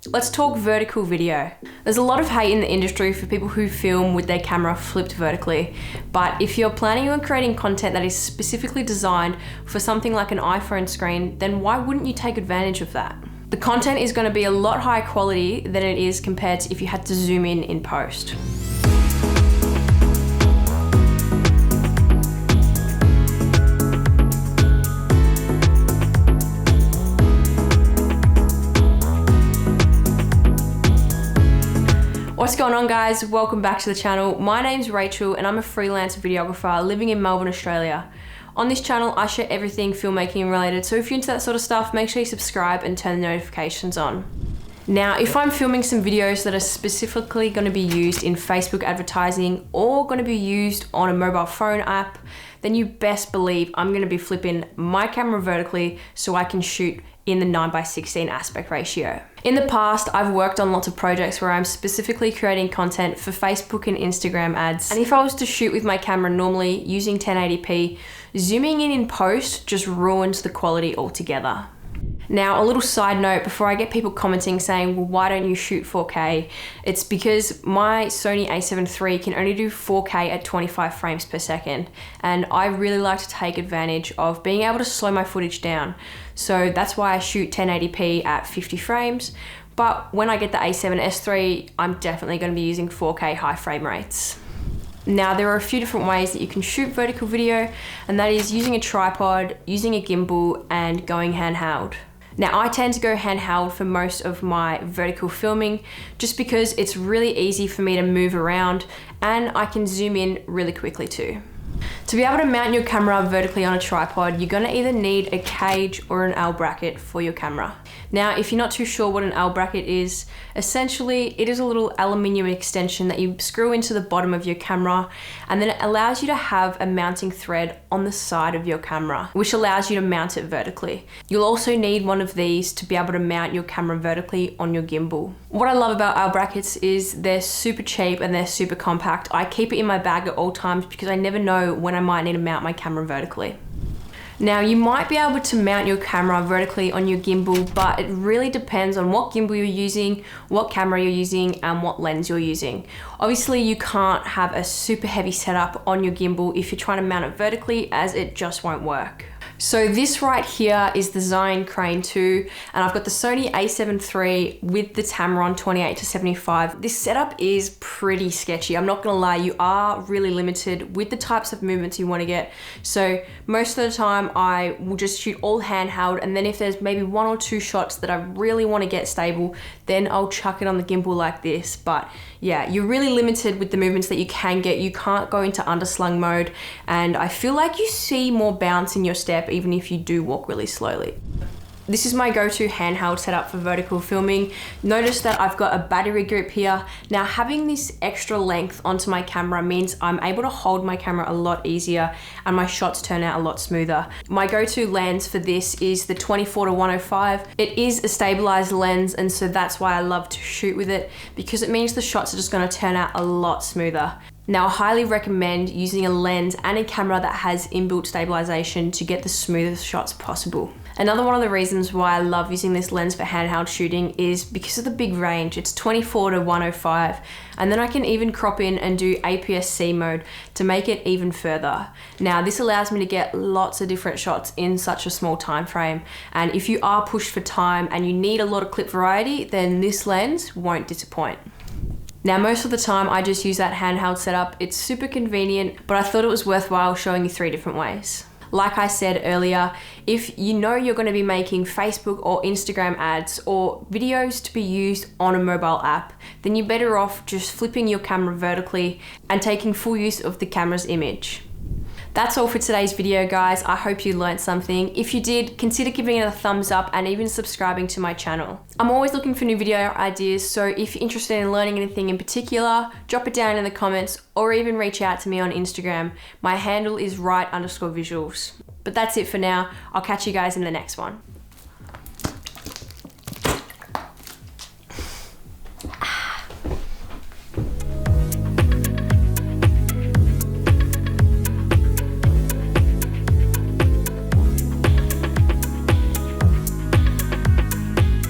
Let's talk vertical video. There's a lot of hate in the industry for people who film with their camera flipped vertically, but if you're planning on creating content that is specifically designed for something like an iPhone screen, then why wouldn't you take advantage of that? The content is going to be a lot higher quality than it is compared to if you had to zoom in post. What's going on, guys? Welcome back to the channel. My name's Rachel and I'm a freelance videographer living in Melbourne, Australia. On this channel, I share everything filmmaking related, so if you're into that sort of stuff, make sure you subscribe and turn the notifications on. Now, if I'm filming some videos that are specifically going to be used in Facebook advertising or going to be used on a mobile phone app, then you best believe I'm going to be flipping my camera vertically so I can shoot in the 9:16 aspect ratio. In the past, I've worked on lots of projects where I'm specifically creating content for Facebook and Instagram ads. And if I was to shoot with my camera normally using 1080p, zooming in post just ruins the quality altogether. Now, a little side note before I get people commenting saying, well, why don't you shoot 4K? It's because my Sony a7 III can only do 4K at 25 frames per second. And I really like to take advantage of being able to slow my footage down. So that's why I shoot 1080p at 50 frames. But when I get the a7S III, I'm definitely going to be using 4K high frame rates. Now, there are a few different ways that you can shoot vertical video, and that is using a tripod, using a gimbal, and going handheld. Now, I tend to go handheld for most of my vertical filming just because it's really easy for me to move around and I can zoom in really quickly too. To be able to mount your camera vertically on a tripod, you're gonna either need a cage or an L bracket for your camera. Now, if you're not too sure what an L bracket is, essentially it is a little aluminium extension that you screw into the bottom of your camera, and then it allows you to have a mounting thread on the side of your camera, which allows you to mount it vertically. You'll also need one of these to be able to mount your camera vertically on your gimbal. What I love about L brackets is they're super cheap and they're super compact. I keep it in my bag at all times because I never know when I might need to mount my camera vertically. Now, you might be able to mount your camera vertically on your gimbal, but it really depends on what gimbal you're using, what camera you're using, and what lens you're using. Obviously, you can't have a super heavy setup on your gimbal if you're trying to mount it vertically, as it just won't work. So this right here is the Zion Crane 2, and I've got the Sony a7 III with the Tamron 28-75. This setup is pretty sketchy. I'm not gonna lie, you are really limited with the types of movements you wanna get. So most of the time I will just shoot all handheld, and then if there's maybe one or two shots that I really wanna get stable, then I'll chuck it on the gimbal like this. But yeah, you're really limited with the movements that you can get. You can't go into underslung mode, and I feel like you see more bounce in your step even if you do walk really slowly. This is my go-to handheld setup for vertical filming. Notice that I've got a battery grip here. Now, having this extra length onto my camera means I'm able to hold my camera a lot easier and my shots turn out a lot smoother. My go-to lens for this is the 24-105. It is a stabilized lens, and so that's why I love to shoot with it, because it means the shots are just gonna turn out a lot smoother. Now, I highly recommend using a lens and a camera that has inbuilt stabilization to get the smoothest shots possible. Another one of the reasons why I love using this lens for handheld shooting is because of the big range. It's 24-105, and then I can even crop in and do APS-C mode to make it even further. Now, this allows me to get lots of different shots in such a small time frame, and if you are pushed for time and you need a lot of clip variety, then this lens won't disappoint. Now, most of the time I just use that handheld setup. It's super convenient, but I thought it was worthwhile showing you 3 different ways. Like I said earlier, if you know you're going to be making Facebook or Instagram ads or videos to be used on a mobile app, then you're better off just flipping your camera vertically and taking full use of the camera's image. That's all for today's video, guys. I hope you learned something. If you did, consider giving it a thumbs up and even subscribing to my channel. I'm always looking for new video ideas, so if you're interested in learning anything in particular, drop it down in the comments or even reach out to me on Instagram. My handle is right_visuals. But that's it for now. I'll catch you guys in the next one.